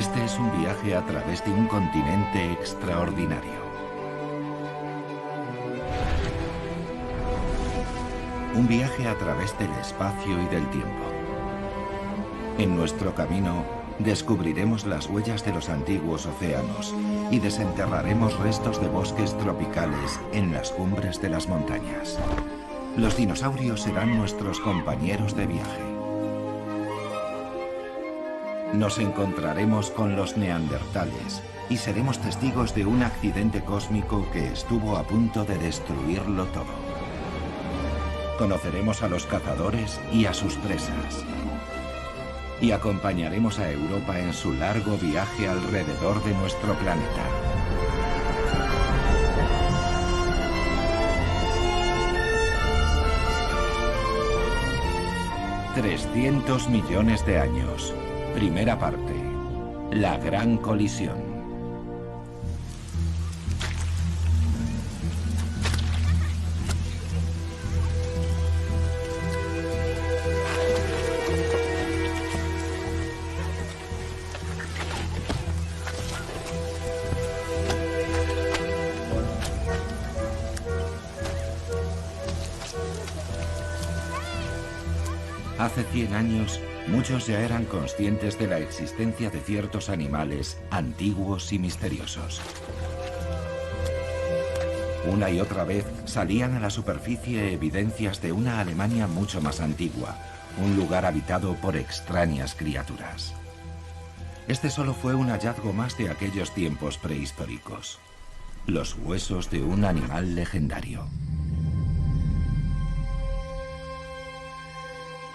Este es un viaje a través de un continente extraordinario. Un viaje a través del espacio y del tiempo. En nuestro camino descubriremos las huellas de los antiguos océanos y desenterraremos restos de bosques tropicales en las cumbres de las montañas. Los dinosaurios serán nuestros compañeros de viaje. Nos encontraremos con los neandertales y seremos testigos de un accidente cósmico que estuvo a punto de destruirlo todo. Conoceremos a los cazadores y a sus presas. Y acompañaremos a Europa en su largo viaje alrededor de nuestro planeta. «300 millones de años». Primera parte. La gran colisión. Hace 100 años, muchos ya eran conscientes de la existencia de ciertos animales antiguos y misteriosos. Una y otra vez salían a la superficie evidencias de una Alemania mucho más antigua, un lugar habitado por extrañas criaturas. Este solo fue un hallazgo más de aquellos tiempos prehistóricos. Los huesos de un animal legendario.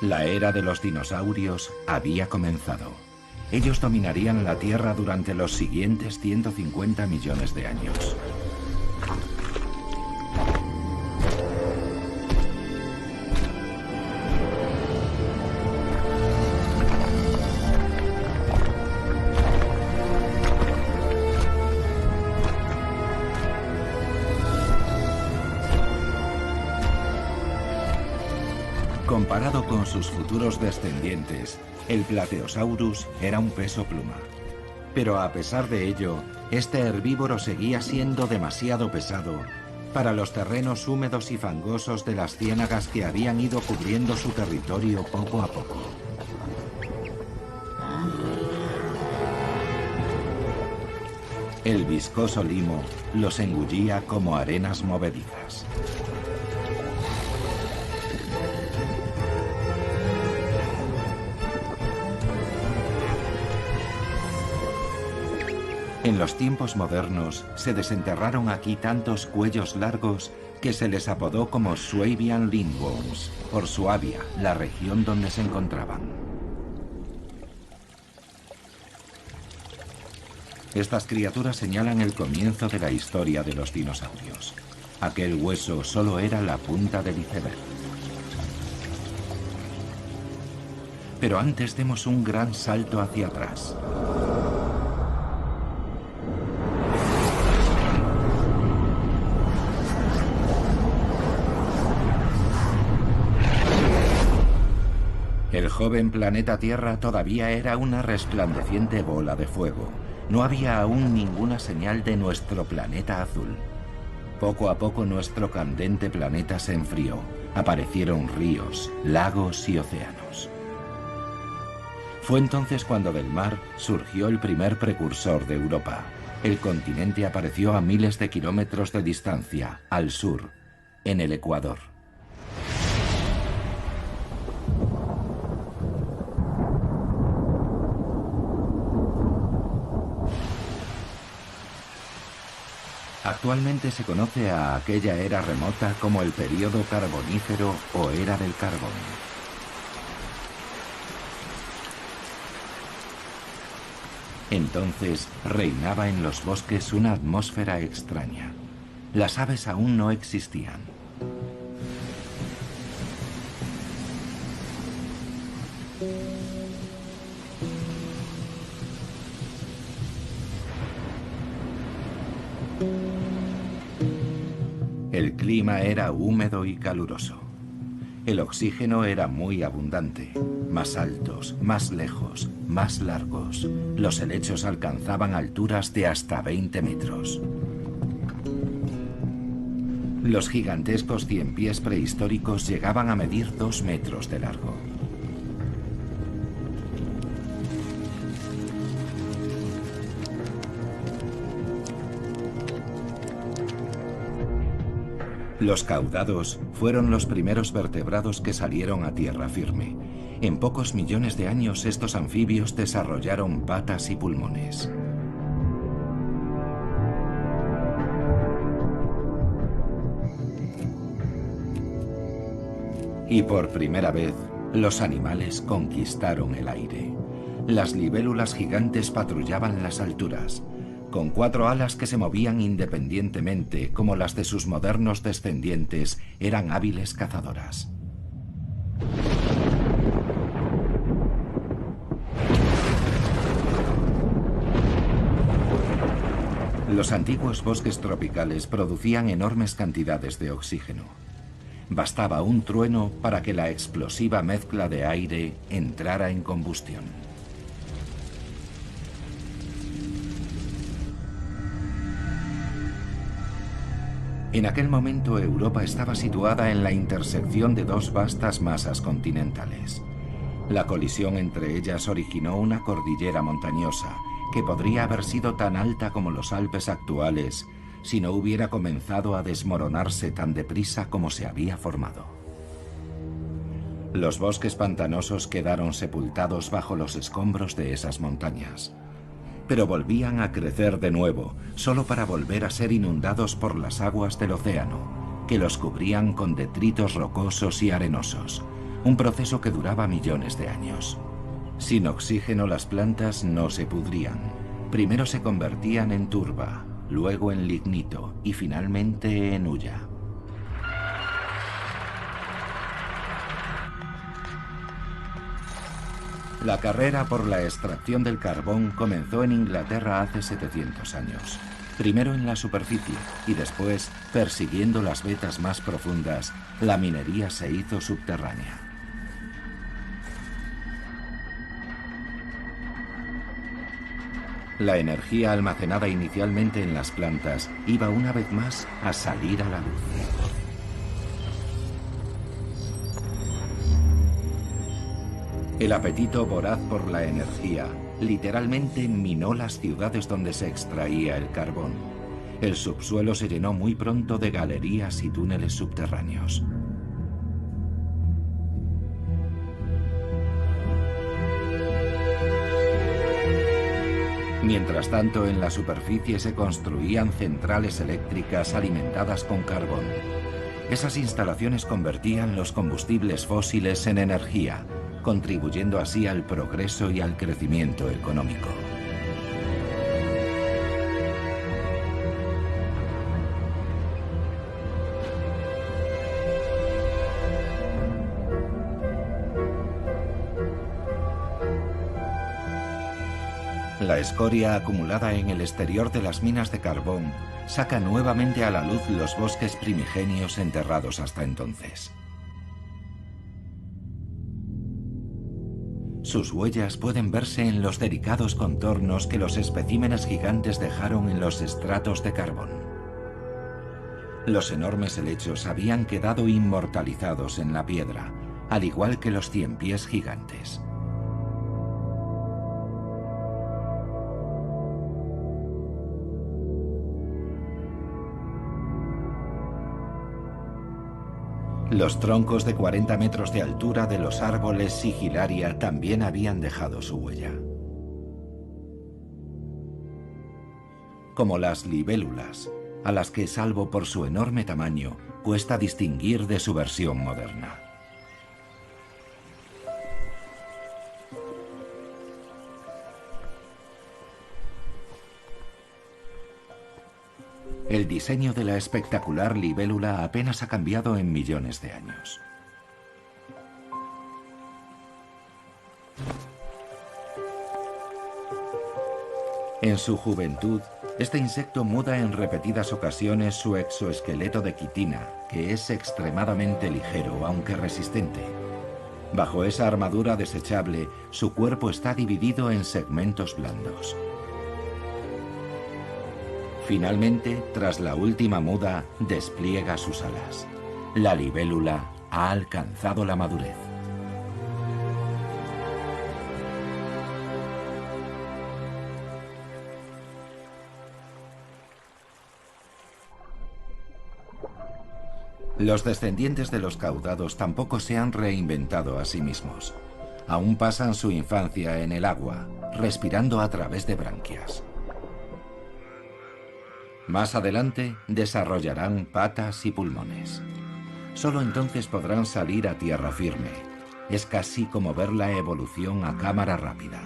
La era de los dinosaurios había comenzado. Ellos dominarían la Tierra durante los siguientes 150 millones de años. Comparado con sus futuros descendientes, el Plateosaurus era un peso pluma. Pero a pesar de ello, este herbívoro seguía siendo demasiado pesado para los terrenos húmedos y fangosos de las ciénagas que habían ido cubriendo su territorio poco a poco. El viscoso limo los engullía como arenas movedizas. En los tiempos modernos se desenterraron aquí tantos cuellos largos que se les apodó como Swabian Lindworms, por Suabia, la región donde se encontraban. Estas criaturas señalan el comienzo de la historia de los dinosaurios. Aquel hueso solo era la punta del iceberg. Pero antes demos un gran salto hacia atrás. El joven planeta Tierra todavía era una resplandeciente bola de fuego. No había aún ninguna señal de nuestro planeta azul. Poco a poco nuestro candente planeta se enfrió. Aparecieron ríos, lagos y océanos. Fue entonces cuando del mar surgió el primer precursor de Europa. El continente apareció a miles de kilómetros de distancia, al sur, en el Ecuador. Actualmente se conoce a aquella era remota como el período carbonífero o era del carbón. Entonces reinaba en los bosques una atmósfera extraña. Las aves aún no existían. El clima era húmedo y caluroso. El oxígeno era muy abundante. Más altos, más lejos, más largos. Los helechos alcanzaban alturas de hasta 20 metros. Los gigantescos ciempiés prehistóricos llegaban a medir 2 metros de largo. Los caudados fueron los primeros vertebrados que salieron a tierra firme. En pocos millones de años estos anfibios desarrollaron patas y pulmones. Y por primera vez, los animales conquistaron el aire. Las libélulas gigantes patrullaban las alturas, con 4 alas que se movían independientemente, como las de sus modernos descendientes, eran hábiles cazadoras. Los antiguos bosques tropicales producían enormes cantidades de oxígeno. Bastaba un trueno para que la explosiva mezcla de aire entrara en combustión. En aquel momento Europa estaba situada en la intersección de 2 vastas masas continentales. La colisión entre ellas originó una cordillera montañosa que podría haber sido tan alta como los Alpes actuales si no hubiera comenzado a desmoronarse tan deprisa como se había formado. Los bosques pantanosos quedaron sepultados bajo los escombros de esas montañas, pero volvían a crecer de nuevo, solo para volver a ser inundados por las aguas del océano, que los cubrían con detritos rocosos y arenosos, un proceso que duraba millones de años. Sin oxígeno las plantas no se pudrían. Primero se convertían en turba, luego en lignito y finalmente en hulla. La carrera por la extracción del carbón comenzó en Inglaterra hace 700 años. Primero en la superficie y después, persiguiendo las vetas más profundas, la minería se hizo subterránea. La energía almacenada inicialmente en las plantas iba una vez más a salir a la luz. El apetito voraz por la energía literalmente minó las ciudades donde se extraía el carbón. El subsuelo se llenó muy pronto de galerías y túneles subterráneos. Mientras tanto, en la superficie se construían centrales eléctricas alimentadas con carbón. Esas instalaciones convertían los combustibles fósiles en energía, contribuyendo así al progreso y al crecimiento económico. La escoria acumulada en el exterior de las minas de carbón saca nuevamente a la luz los bosques primigenios enterrados hasta entonces. Sus huellas pueden verse en los delicados contornos que los especímenes gigantes dejaron en los estratos de carbón. Los enormes helechos habían quedado inmortalizados en la piedra, al igual que los ciempiés gigantes. Los troncos de 40 metros de altura de los árboles sigilaria también habían dejado su huella. Como las libélulas, a las que, salvo por su enorme tamaño, cuesta distinguir de su versión moderna. El diseño de la espectacular libélula apenas ha cambiado en millones de años. En su juventud, este insecto muda en repetidas ocasiones su exoesqueleto de quitina, que es extremadamente ligero, aunque resistente. Bajo esa armadura desechable, su cuerpo está dividido en segmentos blandos. Finalmente, tras la última muda, despliega sus alas. La libélula ha alcanzado la madurez. Los descendientes de los caudados tampoco se han reinventado a sí mismos. Aún pasan su infancia en el agua, respirando a través de branquias. Más adelante desarrollarán patas y pulmones. Solo entonces podrán salir a tierra firme. Es casi como ver la evolución a cámara rápida.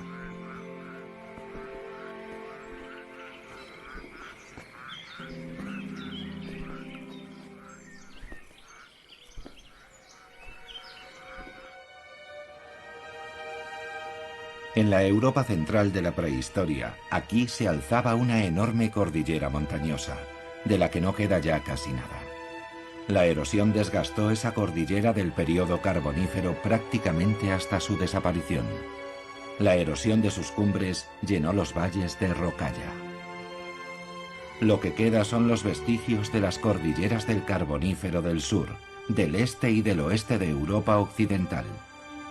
En la Europa central de la prehistoria, aquí se alzaba una enorme cordillera montañosa, de la que no queda ya casi nada. La erosión desgastó esa cordillera del período carbonífero prácticamente hasta su desaparición. La erosión de sus cumbres llenó los valles de rocalla. Lo que queda son los vestigios de las cordilleras del Carbonífero del sur, del este y del oeste de Europa occidental,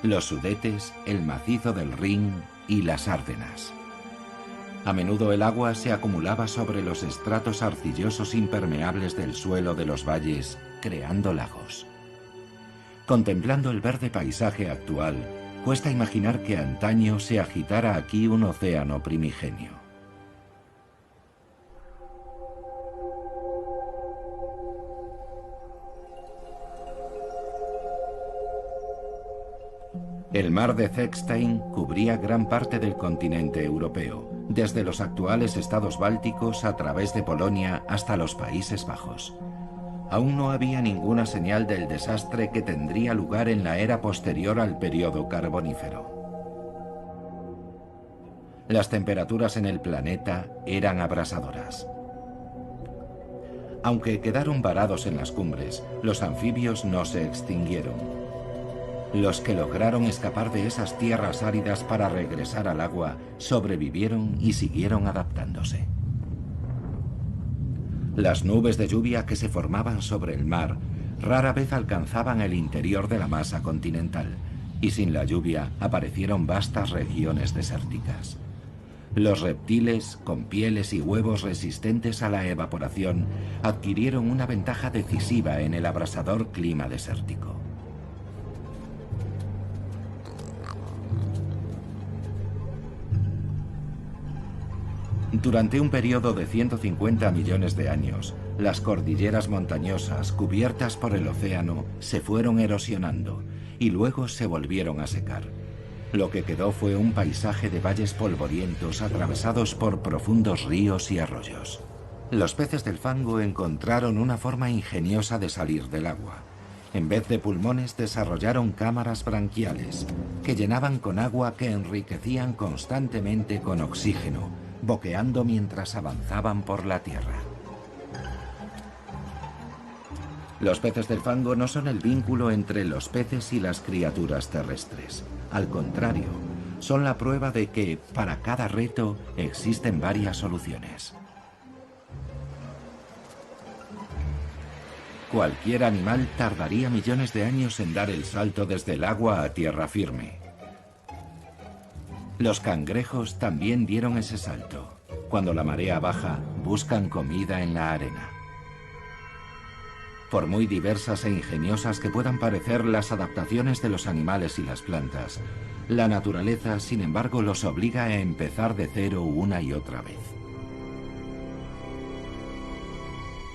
los Sudetes, el macizo del Rin y las Árdenas. A menudo el agua se acumulaba sobre los estratos arcillosos impermeables del suelo de los valles, creando lagos. Contemplando el verde paisaje actual, cuesta imaginar que antaño se agitara aquí un océano primigenio. El mar de Zechstein cubría gran parte del continente europeo, desde los actuales estados bálticos a través de Polonia hasta los Países Bajos. Aún no había ninguna señal del desastre que tendría lugar en la era posterior al período carbonífero. Las temperaturas en el planeta eran abrasadoras. Aunque quedaron varados en las cumbres, los anfibios no se extinguieron. Los que lograron escapar de esas tierras áridas para regresar al agua sobrevivieron y siguieron adaptándose. Las nubes de lluvia que se formaban sobre el mar rara vez alcanzaban el interior de la masa continental, y sin la lluvia aparecieron vastas regiones desérticas. Los reptiles, con pieles y huevos resistentes a la evaporación, adquirieron una ventaja decisiva en el abrasador clima desértico. Durante un periodo de 150 millones de años, las cordilleras montañosas cubiertas por el océano se fueron erosionando y luego se volvieron a secar. Lo que quedó fue un paisaje de valles polvorientos atravesados por profundos ríos y arroyos. Los peces del fango encontraron una forma ingeniosa de salir del agua. En vez de pulmones desarrollaron cámaras branquiales que llenaban con agua que enriquecían constantemente con oxígeno, boqueando mientras avanzaban por la tierra. Los peces del fango no son el vínculo entre los peces y las criaturas terrestres. Al contrario, son la prueba de que, para cada reto, existen varias soluciones. Cualquier animal tardaría millones de años en dar el salto desde el agua a tierra firme. Los cangrejos también dieron ese salto. Cuando la marea baja, buscan comida en la arena. Por muy diversas e ingeniosas que puedan parecer las adaptaciones de los animales y las plantas, la naturaleza, sin embargo, los obliga a empezar de cero una y otra vez.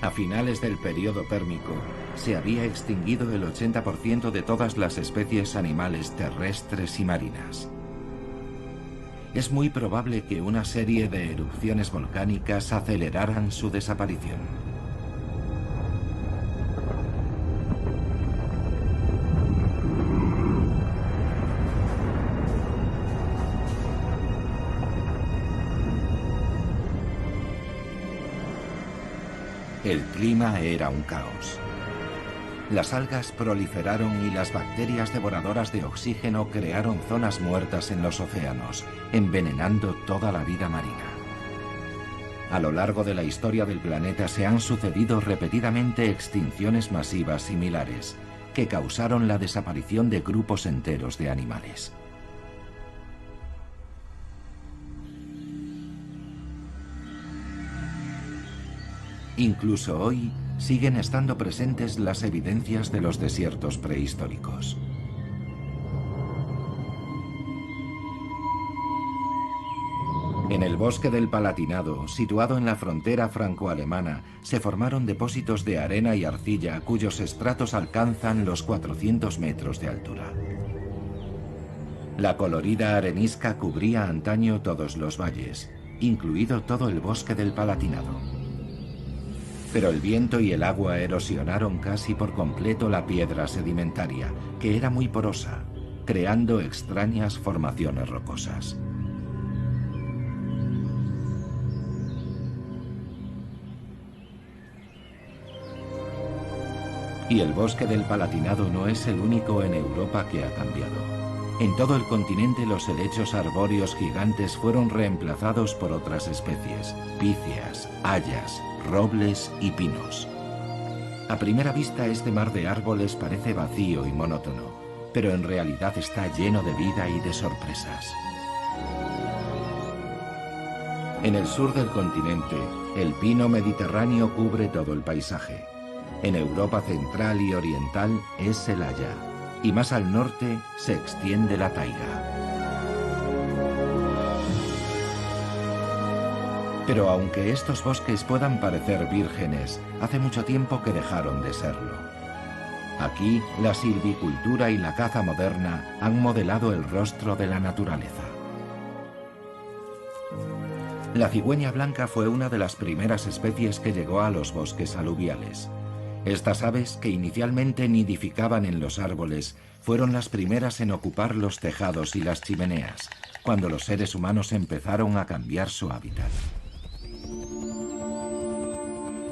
A finales del período pérmico, se había extinguido el 80% de todas las especies animales terrestres y marinas. Es muy probable que una serie de erupciones volcánicas aceleraran su desaparición. El clima era un caos. Las algas proliferaron y las bacterias devoradoras de oxígeno crearon zonas muertas en los océanos, envenenando toda la vida marina. A lo largo de la historia del planeta se han sucedido repetidamente extinciones masivas similares, que causaron la desaparición de grupos enteros de animales. Incluso hoy siguen estando presentes las evidencias de los desiertos prehistóricos. En el bosque del Palatinado, situado en la frontera franco-alemana, se formaron depósitos de arena y arcilla cuyos estratos alcanzan los 400 metros de altura. La colorida arenisca cubría antaño todos los valles, incluido todo el bosque del Palatinado. Pero el viento y el agua erosionaron casi por completo la piedra sedimentaria, que era muy porosa, creando extrañas formaciones rocosas. Y el bosque del Palatinado no es el único en Europa que ha cambiado. En todo el continente los helechos arbóreos gigantes fueron reemplazados por otras especies, píceas, hayas, robles y pinos. A primera vista este mar de árboles parece vacío y monótono, pero en realidad está lleno de vida y de sorpresas. En el sur del continente, el pino mediterráneo cubre todo el paisaje. En Europa central y oriental es el haya, y más al norte se extiende la taiga. Pero aunque estos bosques puedan parecer vírgenes, hace mucho tiempo que dejaron de serlo. Aquí, la silvicultura y la caza moderna han modelado el rostro de la naturaleza. La cigüeña blanca fue una de las primeras especies que llegó a los bosques aluviales. Estas aves, que inicialmente nidificaban en los árboles, fueron las primeras en ocupar los tejados y las chimeneas, cuando los seres humanos empezaron a cambiar su hábitat.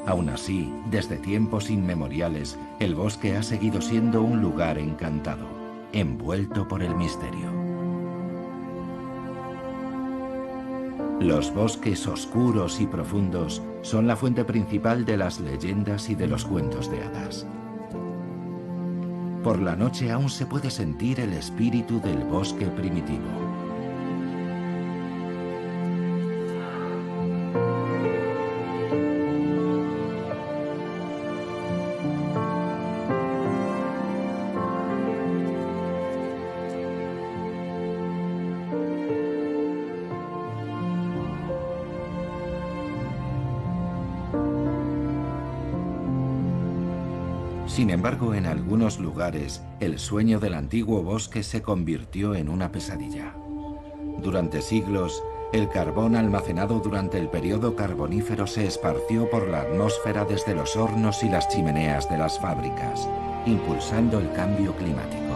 Aún así, desde tiempos inmemoriales, el bosque ha seguido siendo un lugar encantado, envuelto por el misterio. Los bosques oscuros y profundos son la fuente principal de las leyendas y de los cuentos de hadas. Por la noche aún se puede sentir el espíritu del bosque primitivo. Sin embargo, en algunos lugares, el sueño del antiguo bosque se convirtió en una pesadilla. Durante siglos, el carbón almacenado durante el periodo carbonífero se esparció por la atmósfera desde los hornos y las chimeneas de las fábricas, impulsando el cambio climático.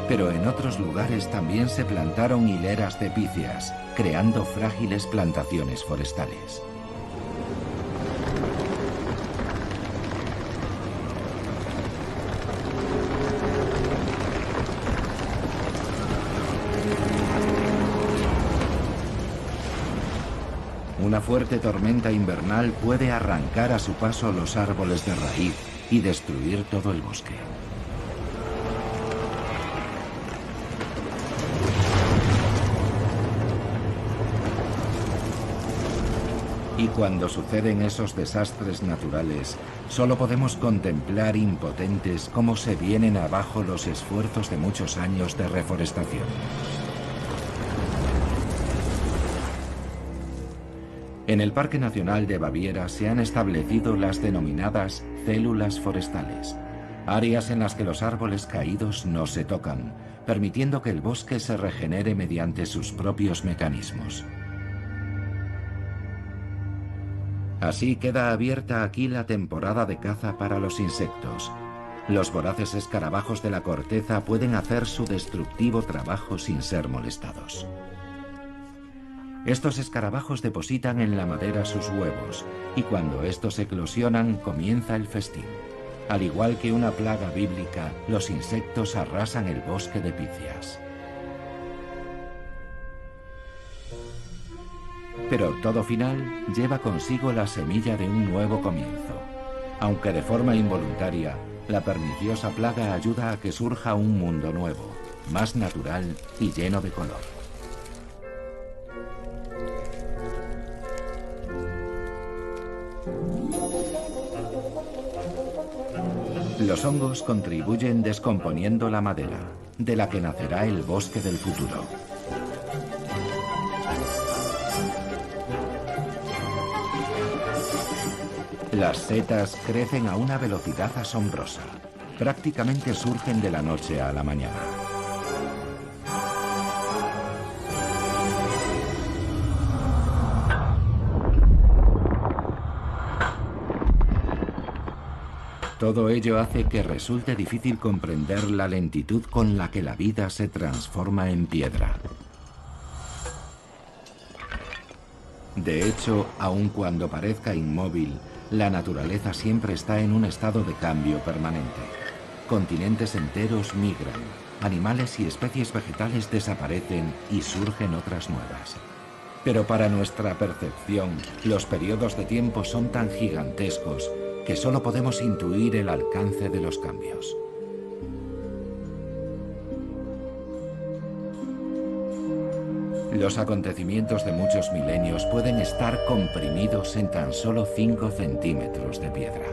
Pero en otros lugares también se plantaron hileras de píceas, creando frágiles plantaciones forestales. Una fuerte tormenta invernal puede arrancar a su paso los árboles de raíz y destruir todo el bosque. Y cuando suceden esos desastres naturales, solo podemos contemplar impotentes cómo se vienen abajo los esfuerzos de muchos años de reforestación. En el Parque Nacional de Baviera se han establecido las denominadas células forestales, áreas en las que los árboles caídos no se tocan, permitiendo que el bosque se regenere mediante sus propios mecanismos. Así queda abierta aquí la temporada de caza para los insectos. Los voraces escarabajos de la corteza pueden hacer su destructivo trabajo sin ser molestados. Estos escarabajos depositan en la madera sus huevos, y cuando estos eclosionan comienza el festín. Al igual que una plaga bíblica, los insectos arrasan el bosque de Picias. Pero todo final lleva consigo la semilla de un nuevo comienzo. Aunque de forma involuntaria, la perniciosa plaga ayuda a que surja un mundo nuevo, más natural y lleno de color. Los hongos contribuyen descomponiendo la madera, de la que nacerá el bosque del futuro. Las setas crecen a una velocidad asombrosa. Prácticamente surgen de la noche a la mañana. Todo ello hace que resulte difícil comprender la lentitud con la que la vida se transforma en piedra. De hecho, aun cuando parezca inmóvil, la naturaleza siempre está en un estado de cambio permanente. Continentes enteros migran, animales y especies vegetales desaparecen y surgen otras nuevas. Pero para nuestra percepción, los periodos de tiempo son tan gigantescos que solo podemos intuir el alcance de los cambios. Los acontecimientos de muchos milenios pueden estar comprimidos en tan solo 5 centímetros de piedra.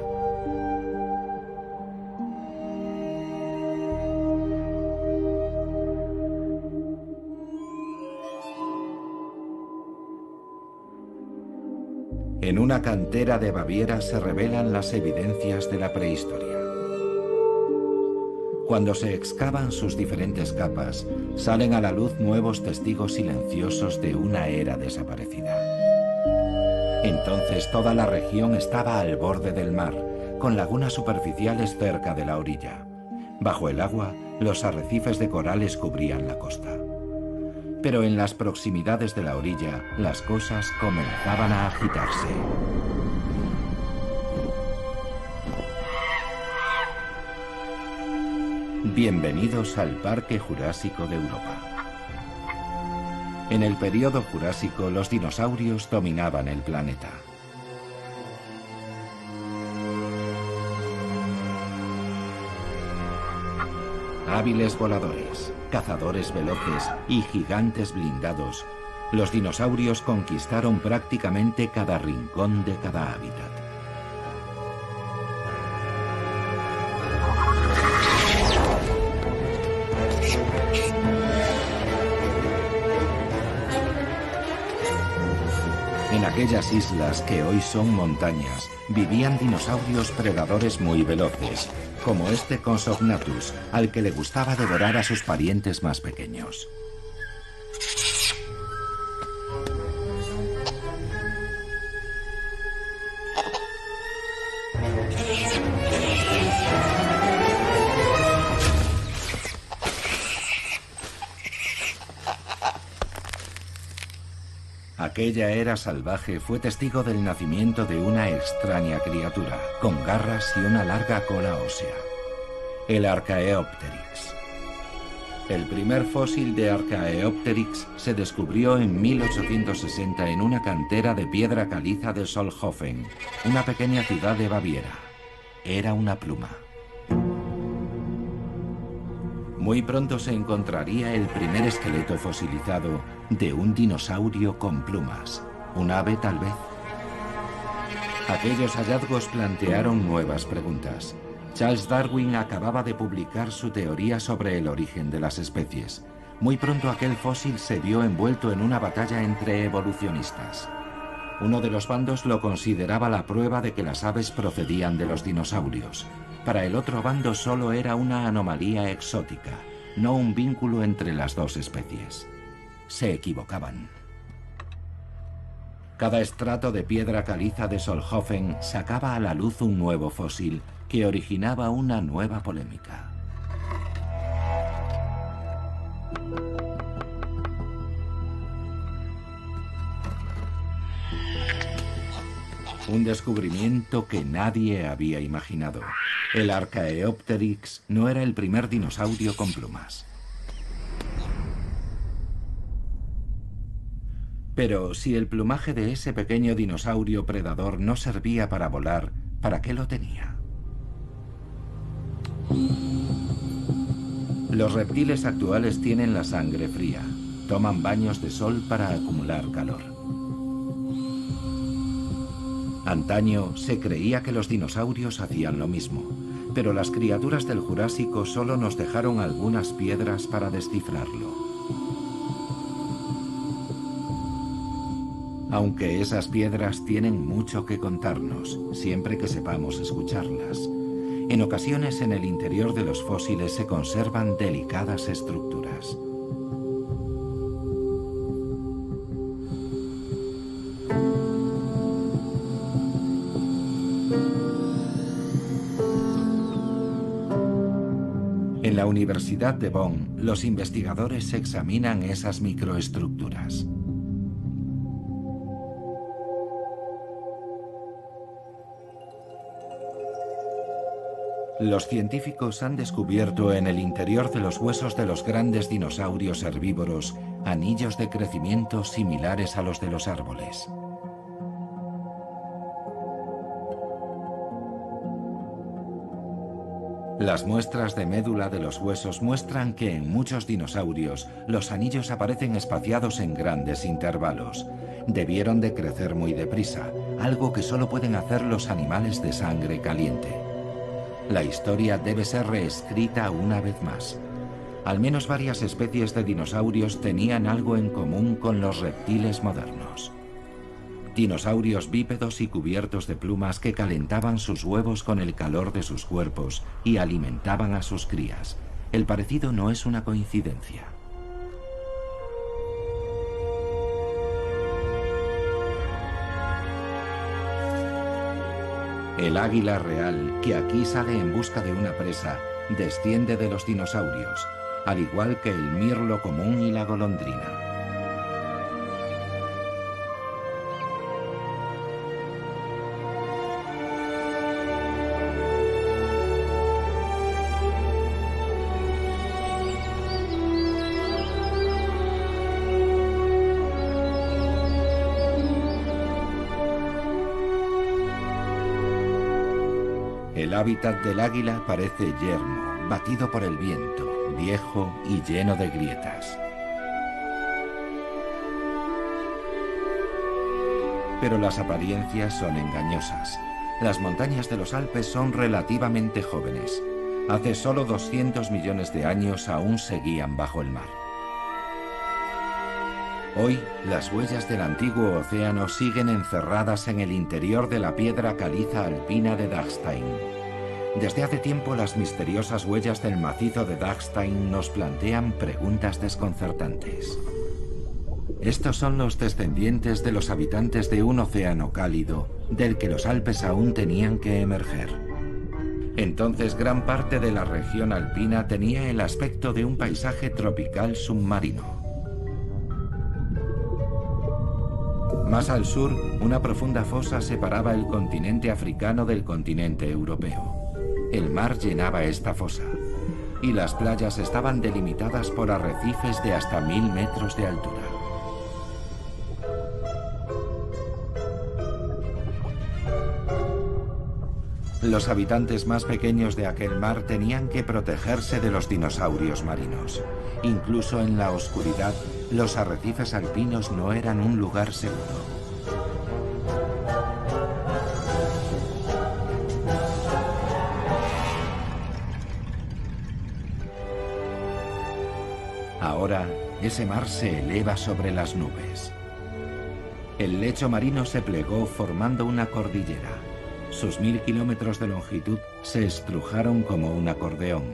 En una cantera de Baviera se revelan las evidencias de la prehistoria. Cuando se excavan sus diferentes capas, salen a la luz nuevos testigos silenciosos de una era desaparecida. Entonces toda la región estaba al borde del mar, con lagunas superficiales cerca de la orilla. Bajo el agua, los arrecifes de corales cubrían la costa. Pero en las proximidades de la orilla, las cosas comenzaban a agitarse. Bienvenidos al Parque Jurásico de Europa. En el período Jurásico, los dinosaurios dominaban el planeta. Hábiles voladores, cazadores veloces y gigantes blindados, los dinosaurios conquistaron prácticamente cada rincón de cada hábitat. En aquellas islas que hoy son montañas, vivían dinosaurios predadores muy veloces, como este Compsognathus, al que le gustaba devorar a sus parientes más pequeños. Aquella era salvaje fue testigo del nacimiento de una extraña criatura, con garras y una larga cola ósea, el Archaeopteryx. El primer fósil de Archaeopteryx se descubrió en 1860 en una cantera de piedra caliza de Solnhofen, una pequeña ciudad de Baviera. Era una pluma. Muy pronto se encontraría el primer esqueleto fosilizado de un dinosaurio con plumas, un ave tal vez. Aquellos hallazgos plantearon nuevas preguntas. Charles Darwin acababa de publicar su teoría sobre el origen de las especies. Muy pronto aquel fósil se vio envuelto en una batalla entre evolucionistas. Uno de los bandos lo consideraba la prueba de que las aves procedían de los dinosaurios. Para el otro bando solo era una anomalía exótica, no un vínculo entre las dos especies. Se equivocaban. Cada estrato de piedra caliza de Solnhofen sacaba a la luz un nuevo fósil que originaba una nueva polémica. Un descubrimiento que nadie había imaginado. El Archaeopteryx no era el primer dinosaurio con plumas. Pero si el plumaje de ese pequeño dinosaurio predador no servía para volar, ¿para qué lo tenía? Los reptiles actuales tienen la sangre fría. Toman baños de sol para acumular calor. Antaño se creía que los dinosaurios hacían lo mismo, pero las criaturas del Jurásico solo nos dejaron algunas piedras para descifrarlo. Aunque esas piedras tienen mucho que contarnos, siempre que sepamos escucharlas. En ocasiones en el interior de los fósiles se conservan delicadas estructuras. En la Universidad de Bonn, los investigadores examinan esas microestructuras. Los científicos han descubierto en el interior de los huesos de los grandes dinosaurios herbívoros anillos de crecimiento similares a los de los árboles. Las muestras de médula de los huesos muestran que en muchos dinosaurios los anillos aparecen espaciados en grandes intervalos. Debieron de crecer muy deprisa, algo que solo pueden hacer los animales de sangre caliente. La historia debe ser reescrita una vez más. Al menos varias especies de dinosaurios tenían algo en común con los reptiles modernos. Dinosaurios bípedos y cubiertos de plumas que calentaban sus huevos con el calor de sus cuerpos y alimentaban a sus crías. El parecido no es una coincidencia. El águila real, que aquí sale en busca de una presa, desciende de los dinosaurios, al igual que el mirlo común y la golondrina. El hábitat del águila parece yermo, batido por el viento, viejo y lleno de grietas. Pero las apariencias son engañosas. Las montañas de los Alpes son relativamente jóvenes. Hace solo 200 millones de años aún seguían bajo el mar. Hoy, las huellas del antiguo océano siguen encerradas en el interior de la piedra caliza alpina de Dachstein. Desde hace tiempo, las misteriosas huellas del macizo de Dachstein nos plantean preguntas desconcertantes. Estos son los descendientes de los habitantes de un océano cálido, del que los Alpes aún tenían que emerger. Entonces, gran parte de la región alpina tenía el aspecto de un paisaje tropical submarino. Más al sur, una profunda fosa separaba el continente africano del continente europeo. El mar llenaba esta fosa, y las playas estaban delimitadas por arrecifes de hasta 1000 metros de altura. Los habitantes más pequeños de aquel mar tenían que protegerse de los dinosaurios marinos. Incluso en la oscuridad, los arrecifes alpinos no eran un lugar seguro. Ahora, ese mar se eleva sobre las nubes. El lecho marino se plegó formando una cordillera. Sus 1000 kilómetros de longitud se estrujaron como un acordeón,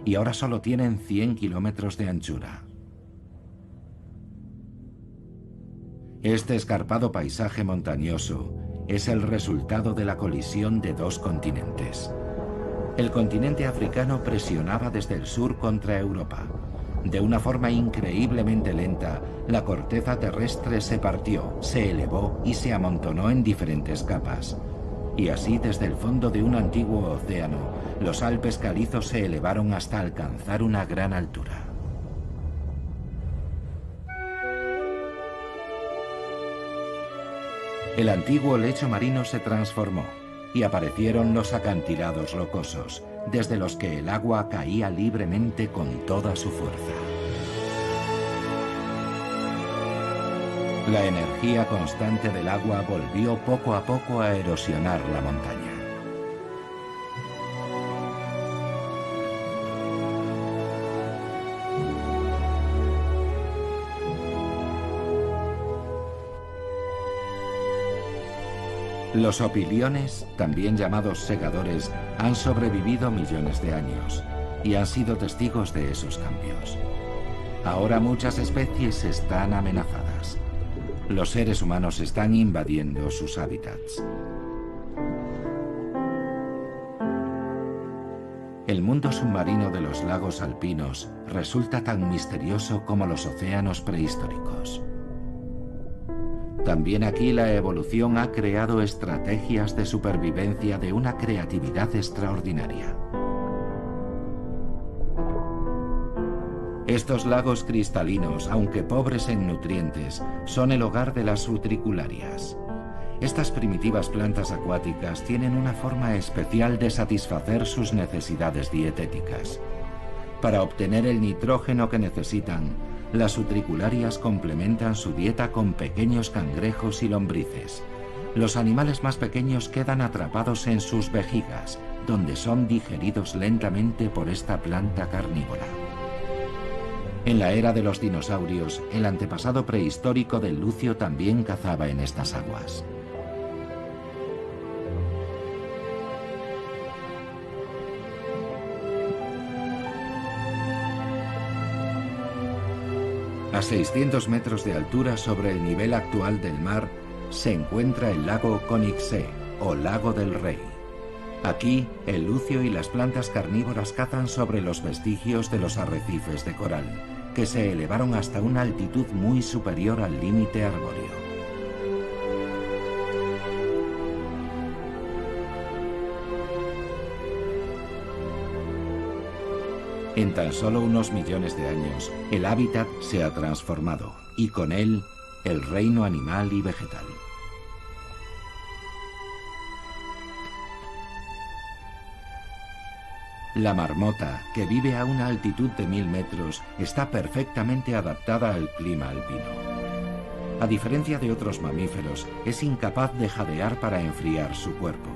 y ahora solo tienen 100 kilómetros de anchura. Este escarpado paisaje montañoso es el resultado de la colisión de dos continentes. El continente africano presionaba desde el sur contra Europa. De una forma increíblemente lenta, la corteza terrestre se partió, se elevó y se amontonó en diferentes capas. Y así, desde el fondo de un antiguo océano, los Alpes calizos se elevaron hasta alcanzar una gran altura. El antiguo lecho marino se transformó y aparecieron los acantilados rocosos, desde los que el agua caía libremente con toda su fuerza. La energía constante del agua volvió poco a poco a erosionar la montaña. Los opiliones, también llamados segadores, han sobrevivido millones de años y han sido testigos de esos cambios. Ahora muchas especies están amenazadas. Los seres humanos están invadiendo sus hábitats. El mundo submarino de los lagos alpinos resulta tan misterioso como los océanos prehistóricos. También aquí la evolución ha creado estrategias de supervivencia de una creatividad extraordinaria. Estos lagos cristalinos, aunque pobres en nutrientes, son el hogar de las utricularias. Estas primitivas plantas acuáticas tienen una forma especial de satisfacer sus necesidades dietéticas. Para obtener el nitrógeno que necesitan, las utricularias complementan su dieta con pequeños cangrejos y lombrices. Los animales más pequeños quedan atrapados en sus vejigas, donde son digeridos lentamente por esta planta carnívora. En la era de los dinosaurios, el antepasado prehistórico del lucio también cazaba en estas aguas. A 600 metros de altura sobre el nivel actual del mar se encuentra el lago Königssee, o Lago del Rey. Aquí, el lucio y las plantas carnívoras cazan sobre los vestigios de los arrecifes de coral, que se elevaron hasta una altitud muy superior al límite arbóreo. En tan solo unos millones de años, el hábitat se ha transformado, y con él, el reino animal y vegetal. La marmota, que vive a una altitud de 1000 metros, está perfectamente adaptada al clima alpino. A diferencia de otros mamíferos, es incapaz de jadear para enfriar su cuerpo.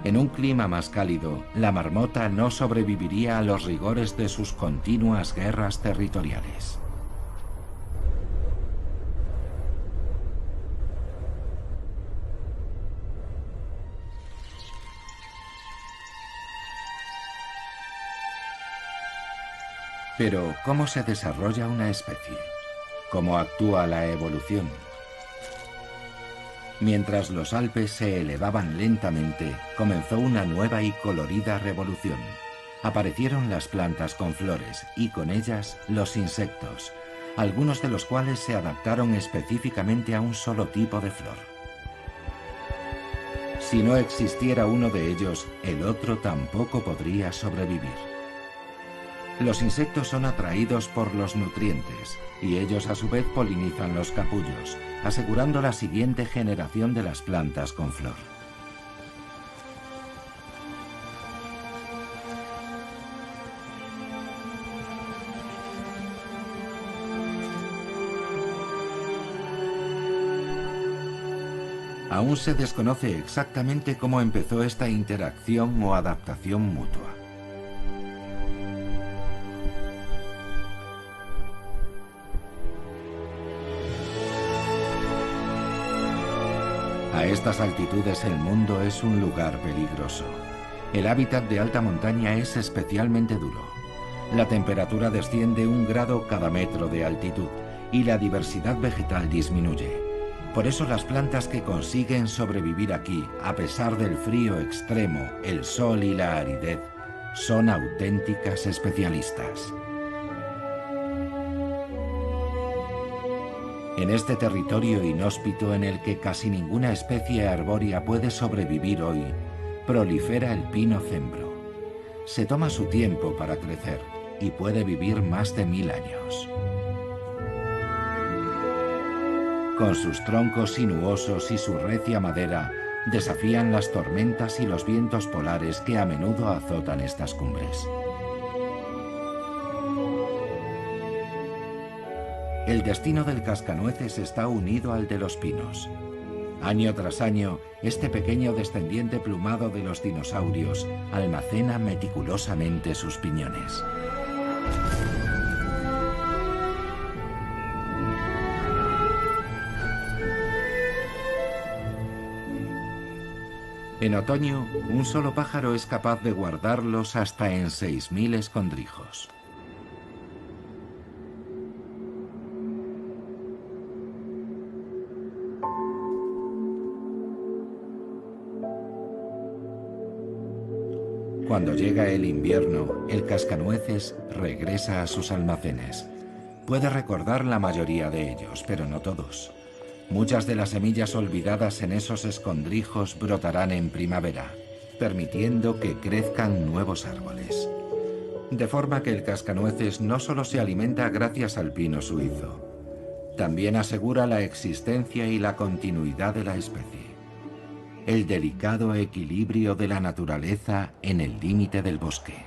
En un clima más cálido, la marmota no sobreviviría a los rigores de sus continuas guerras territoriales. Pero, ¿cómo se desarrolla una especie? ¿Cómo actúa la evolución? Mientras los Alpes se elevaban lentamente, comenzó una nueva y colorida revolución. Aparecieron las plantas con flores y con ellas los insectos, algunos de los cuales se adaptaron específicamente a un solo tipo de flor. Si no existiera uno de ellos, el otro tampoco podría sobrevivir. Los insectos son atraídos por los nutrientes y ellos a su vez polinizan los capullos, asegurando la siguiente generación de las plantas con flor. Aún se desconoce exactamente cómo empezó esta interacción o adaptación mutua. A estas altitudes el mundo es un lugar peligroso. El hábitat de alta montaña es especialmente duro. La temperatura desciende 1 grado cada metro de altitud y la diversidad vegetal disminuye. Por eso las plantas que consiguen sobrevivir aquí, a pesar del frío extremo, el sol y la aridez, son auténticas especialistas. En este territorio inhóspito en el que casi ninguna especie arbórea puede sobrevivir hoy, prolifera el pino cembro. Se toma su tiempo para crecer y puede vivir más de 1000 años. Con sus troncos sinuosos y su recia madera, desafían las tormentas y los vientos polares que a menudo azotan estas cumbres. El destino del cascanueces está unido al de los pinos. Año tras año, este pequeño descendiente plumado de los dinosaurios almacena meticulosamente sus piñones. En otoño, un solo pájaro es capaz de guardarlos hasta en 6000 escondrijos. Cuando llega el invierno, el cascanueces regresa a sus almacenes. Puede recordar la mayoría de ellos, pero no todos. Muchas de las semillas olvidadas en esos escondrijos brotarán en primavera, permitiendo que crezcan nuevos árboles. De forma que el cascanueces no solo se alimenta gracias al pino suizo, también asegura la existencia y la continuidad de la especie. El delicado equilibrio de la naturaleza en el límite del bosque.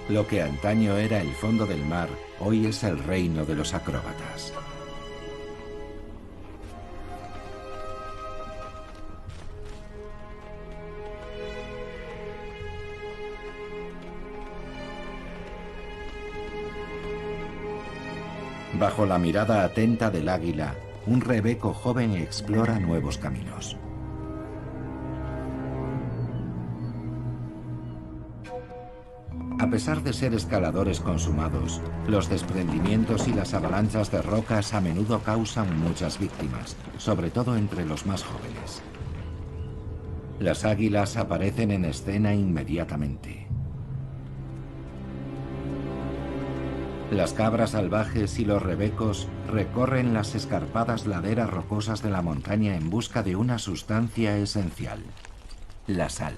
Lo que antaño era el fondo del mar, hoy es el reino de los acróbatas. Bajo la mirada atenta del águila, un rebeco joven explora nuevos caminos. A pesar de ser escaladores consumados, los desprendimientos y las avalanchas de rocas a menudo causan muchas víctimas, sobre todo entre los más jóvenes. Las águilas aparecen en escena inmediatamente. Las cabras salvajes y los rebecos recorren las escarpadas laderas rocosas de la montaña en busca de una sustancia esencial, la sal.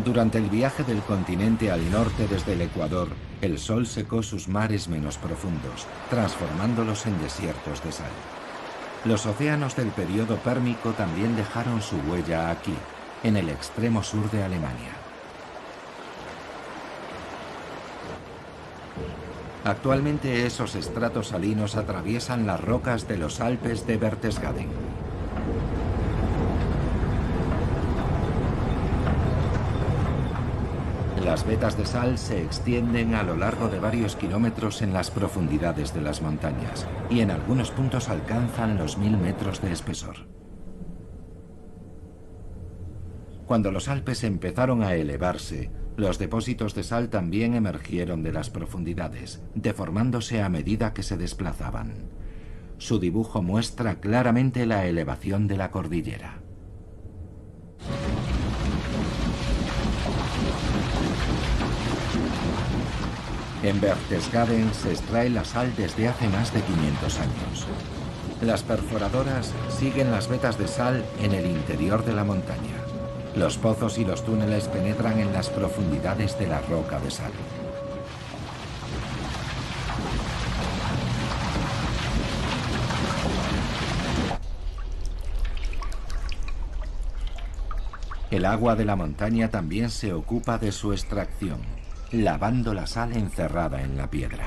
Durante el viaje del continente al norte desde el Ecuador, el sol secó sus mares menos profundos, transformándolos en desiertos de sal. Los océanos del período pérmico también dejaron su huella aquí, en el extremo sur de Alemania. Actualmente esos estratos salinos atraviesan las rocas de los Alpes de Berchtesgaden. Las vetas de sal se extienden a lo largo de varios kilómetros en las profundidades de las montañas y en algunos puntos alcanzan los 1000 metros de espesor. Cuando los Alpes empezaron a elevarse, los depósitos de sal también emergieron de las profundidades, deformándose a medida que se desplazaban. Su dibujo muestra claramente la elevación de la cordillera. En Berchtesgaden se extrae la sal desde hace más de 500 años. Las perforadoras siguen las vetas de sal en el interior de la montaña. Los pozos y los túneles penetran en las profundidades de la roca de sal. El agua de la montaña también se ocupa de su extracción, lavando la sal encerrada en la piedra.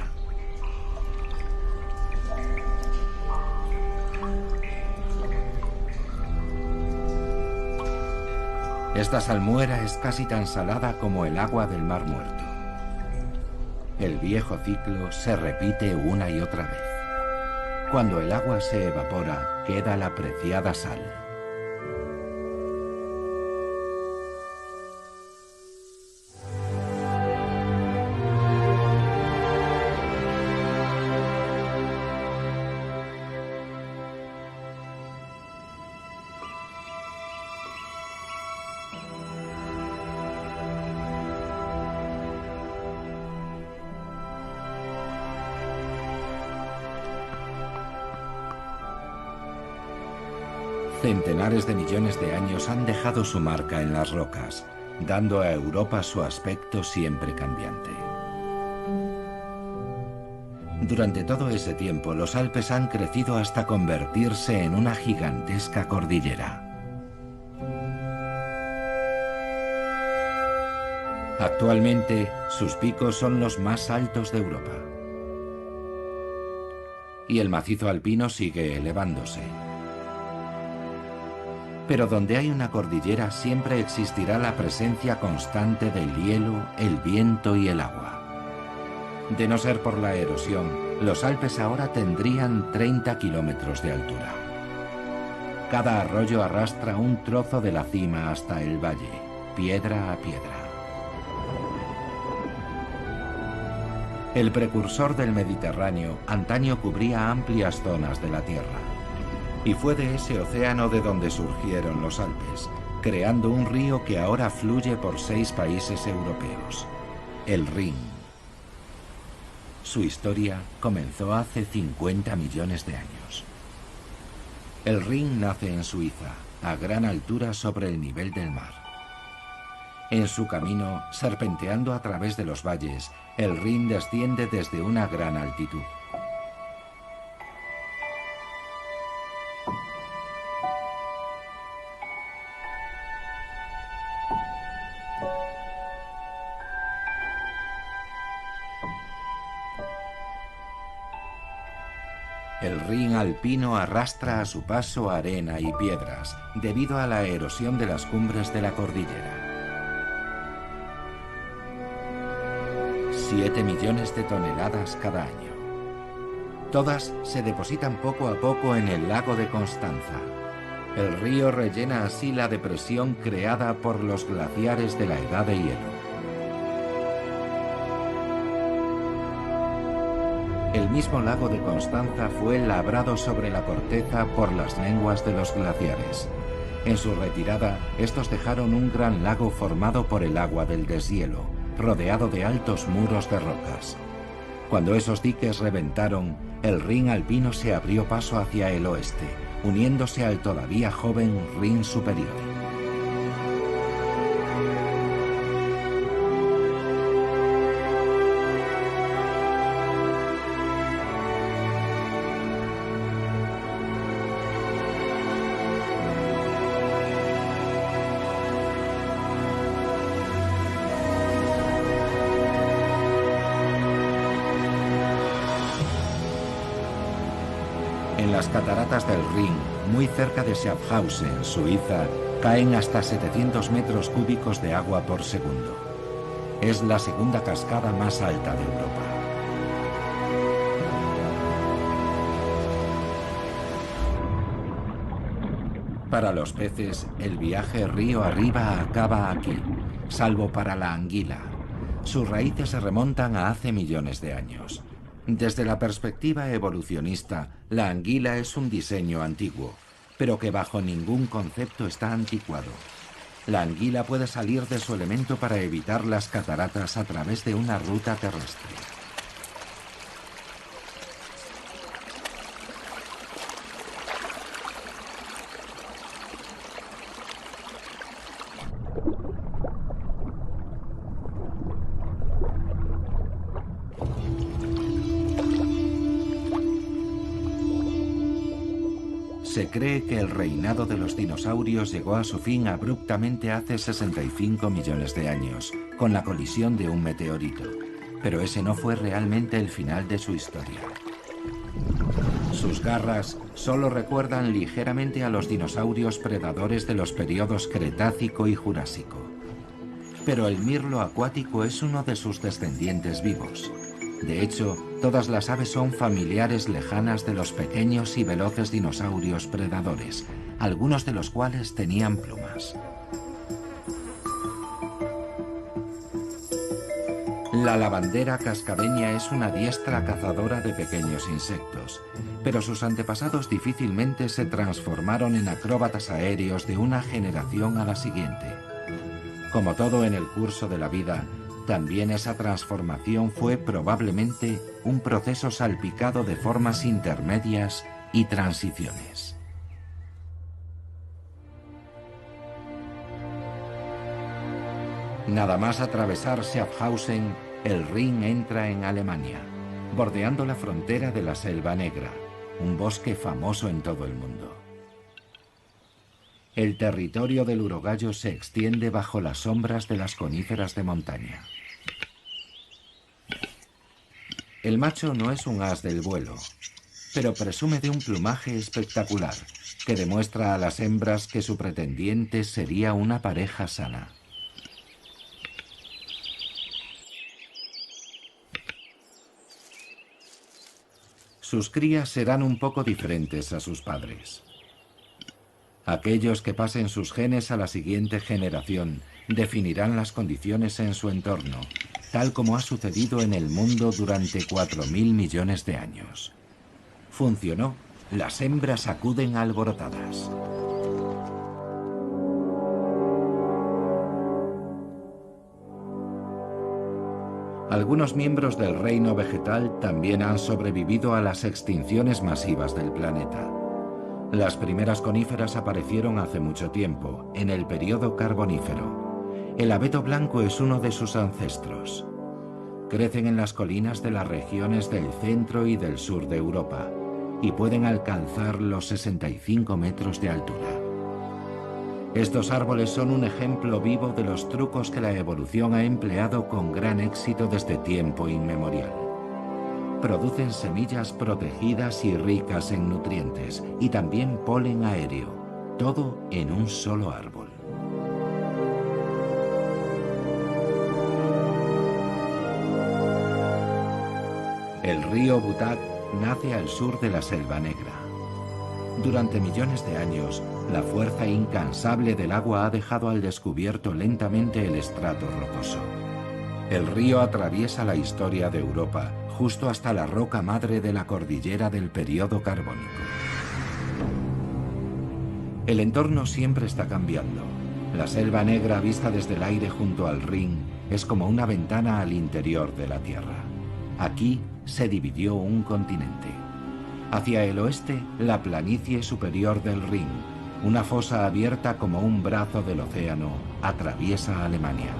Esta salmuera es casi tan salada como el agua del Mar Muerto. El viejo ciclo se repite una y otra vez. Cuando el agua se evapora, queda la preciada sal. Centenares de millones de años han dejado su marca en las rocas, dando a Europa su aspecto siempre cambiante. Durante todo ese tiempo, los Alpes han crecido hasta convertirse en una gigantesca cordillera. Actualmente, sus picos son los más altos de Europa. Y el macizo alpino sigue elevándose. Pero donde hay una cordillera siempre existirá la presencia constante del hielo, el viento y el agua. De no ser por la erosión, los Alpes ahora tendrían 30 kilómetros de altura. Cada arroyo arrastra un trozo de la cima hasta el valle, piedra a piedra. El precursor del Mediterráneo antaño cubría amplias zonas de la Tierra. Y fue de ese océano de donde surgieron los Alpes, creando un río que ahora fluye por 6 países europeos, el Rin. Su historia comenzó hace 50 millones de años. El Rin nace en Suiza, a gran altura sobre el nivel del mar. En su camino, serpenteando a través de los valles, el Rin desciende desde una gran altitud. El Rin alpino arrastra a su paso arena y piedras debido a la erosión de las cumbres de la cordillera. 7 millones de toneladas cada año. Todas se depositan poco a poco en el lago de Constanza. El río rellena así la depresión creada por los glaciares de la Edad de Hielo. El mismo lago de Constanza fue labrado sobre la corteza por las lenguas de los glaciares. En su retirada, estos dejaron un gran lago formado por el agua del deshielo, rodeado de altos muros de rocas. Cuando esos diques reventaron, el Rin alpino se abrió paso hacia el oeste, uniéndose al todavía joven Rin superior. En las cataratas del Rin, muy cerca de Schaffhausen, Suiza, caen hasta 700 metros cúbicos de agua por segundo. Es la segunda cascada más alta de Europa. Para los peces, el viaje río arriba acaba aquí, salvo para la anguila. Sus raíces se remontan a hace millones de años. Desde la perspectiva evolucionista, la anguila es un diseño antiguo, pero que bajo ningún concepto está anticuado. La anguila puede salir de su elemento para evitar las cataratas a través de una ruta terrestre. Se cree que el reinado de los dinosaurios llegó a su fin abruptamente hace 65 millones de años, con la colisión de un meteorito. Pero ese no fue realmente el final de su historia. Sus garras solo recuerdan ligeramente a los dinosaurios predadores de los periodos Cretácico y Jurásico. Pero el mirlo acuático es uno de sus descendientes vivos. De hecho, todas las aves son familiares lejanas de los pequeños y veloces dinosaurios predadores, algunos de los cuales tenían plumas. La lavandera cascabeña es una diestra cazadora de pequeños insectos, pero sus antepasados difícilmente se transformaron en acróbatas aéreos de una generación a la siguiente. Como todo en el curso de la vida, también esa transformación fue probablemente un proceso salpicado de formas intermedias y transiciones. Nada más atravesar Schaffhausen, el Rin entra en Alemania, bordeando la frontera de la Selva Negra, un bosque famoso en todo el mundo. El territorio del urogallo se extiende bajo las sombras de las coníferas de montaña. El macho no es un as del vuelo, pero presume de un plumaje espectacular que demuestra a las hembras que su pretendiente sería una pareja sana. Sus crías serán un poco diferentes a sus padres. Aquellos que pasen sus genes a la siguiente generación definirán las condiciones en su entorno, tal como ha sucedido en el mundo durante 4.000 millones de años. Funcionó. Las hembras acuden alborotadas. Algunos miembros del reino vegetal también han sobrevivido a las extinciones masivas del planeta. Las primeras coníferas aparecieron hace mucho tiempo, en el período carbonífero. El abeto blanco es uno de sus ancestros. Crecen en las colinas de las regiones del centro y del sur de Europa y pueden alcanzar los 65 metros de altura. Estos árboles son un ejemplo vivo de los trucos que la evolución ha empleado con gran éxito desde tiempo inmemorial. Producen semillas protegidas y ricas en nutrientes y también polen aéreo, todo en un solo árbol. El río Butak nace al sur de la Selva Negra. Durante millones de años, la fuerza incansable del agua ha dejado al descubierto lentamente el estrato rocoso. El río atraviesa la historia de Europa, justo hasta la roca madre de la cordillera del período carbónico. El entorno siempre está cambiando. La Selva Negra vista desde el aire junto al Rin es como una ventana al interior de la Tierra. Aquí se dividió un continente. Hacia el oeste, la planicie superior del Rin, una fosa abierta como un brazo del océano, atraviesa Alemania.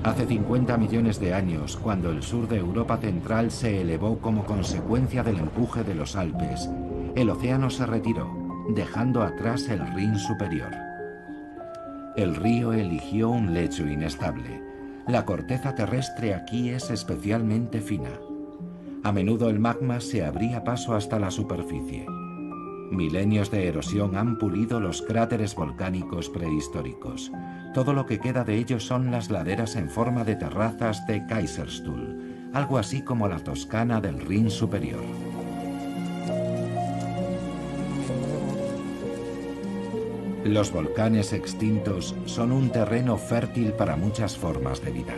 Hace 50 millones de años, cuando el sur de Europa central se elevó como consecuencia del empuje de los Alpes, el océano se retiró, dejando atrás el Rin superior. El río eligió un lecho inestable. La corteza terrestre aquí es especialmente fina. A menudo el magma se abría paso hasta la superficie. Milenios de erosión han pulido los cráteres volcánicos prehistóricos. Todo lo que queda de ellos son las laderas en forma de terrazas de Kaiserstuhl, algo así como la Toscana del Rin superior. Los volcanes extintos son un terreno fértil para muchas formas de vida.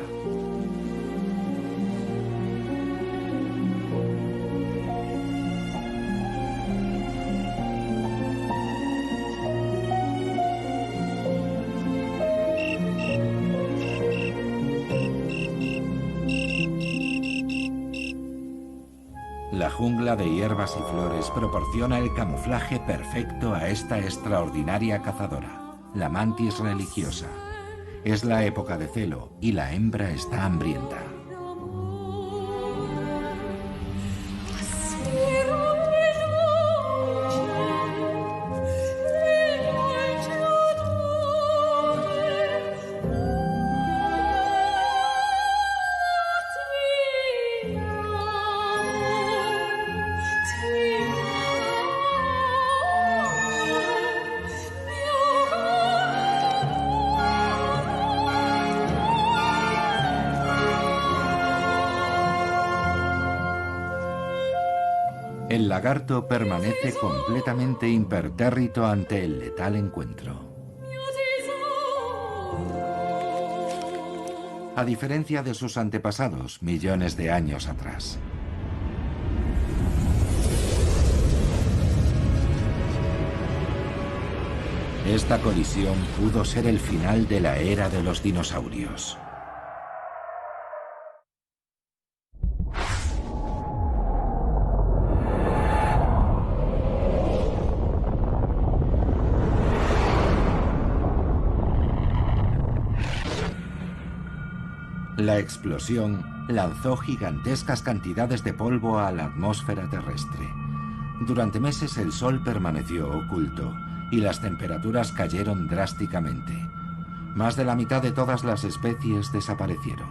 La jungla de hierbas y flores proporciona el camuflaje perfecto a esta extraordinaria cazadora, la mantis religiosa. Es la época de celo y la hembra está hambrienta. El lagarto permanece completamente impertérrito ante el letal encuentro. A diferencia de sus antepasados, millones de años atrás. Esta colisión pudo ser el final de la era de los dinosaurios. La explosión lanzó gigantescas cantidades de polvo a la atmósfera terrestre. Durante meses el Sol permaneció oculto y las temperaturas cayeron drásticamente. Más de la mitad de todas las especies desaparecieron.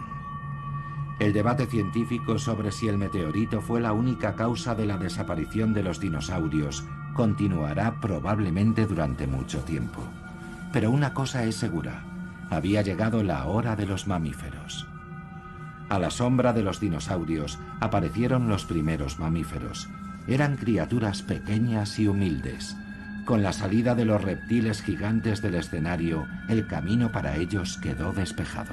El debate científico sobre si el meteorito fue la única causa de la desaparición de los dinosaurios continuará probablemente durante mucho tiempo. Pero una cosa es segura: había llegado la hora de los mamíferos. A la sombra de los dinosaurios aparecieron los primeros mamíferos. Eran criaturas pequeñas y humildes. Con la salida de los reptiles gigantes del escenario, el camino para ellos quedó despejado.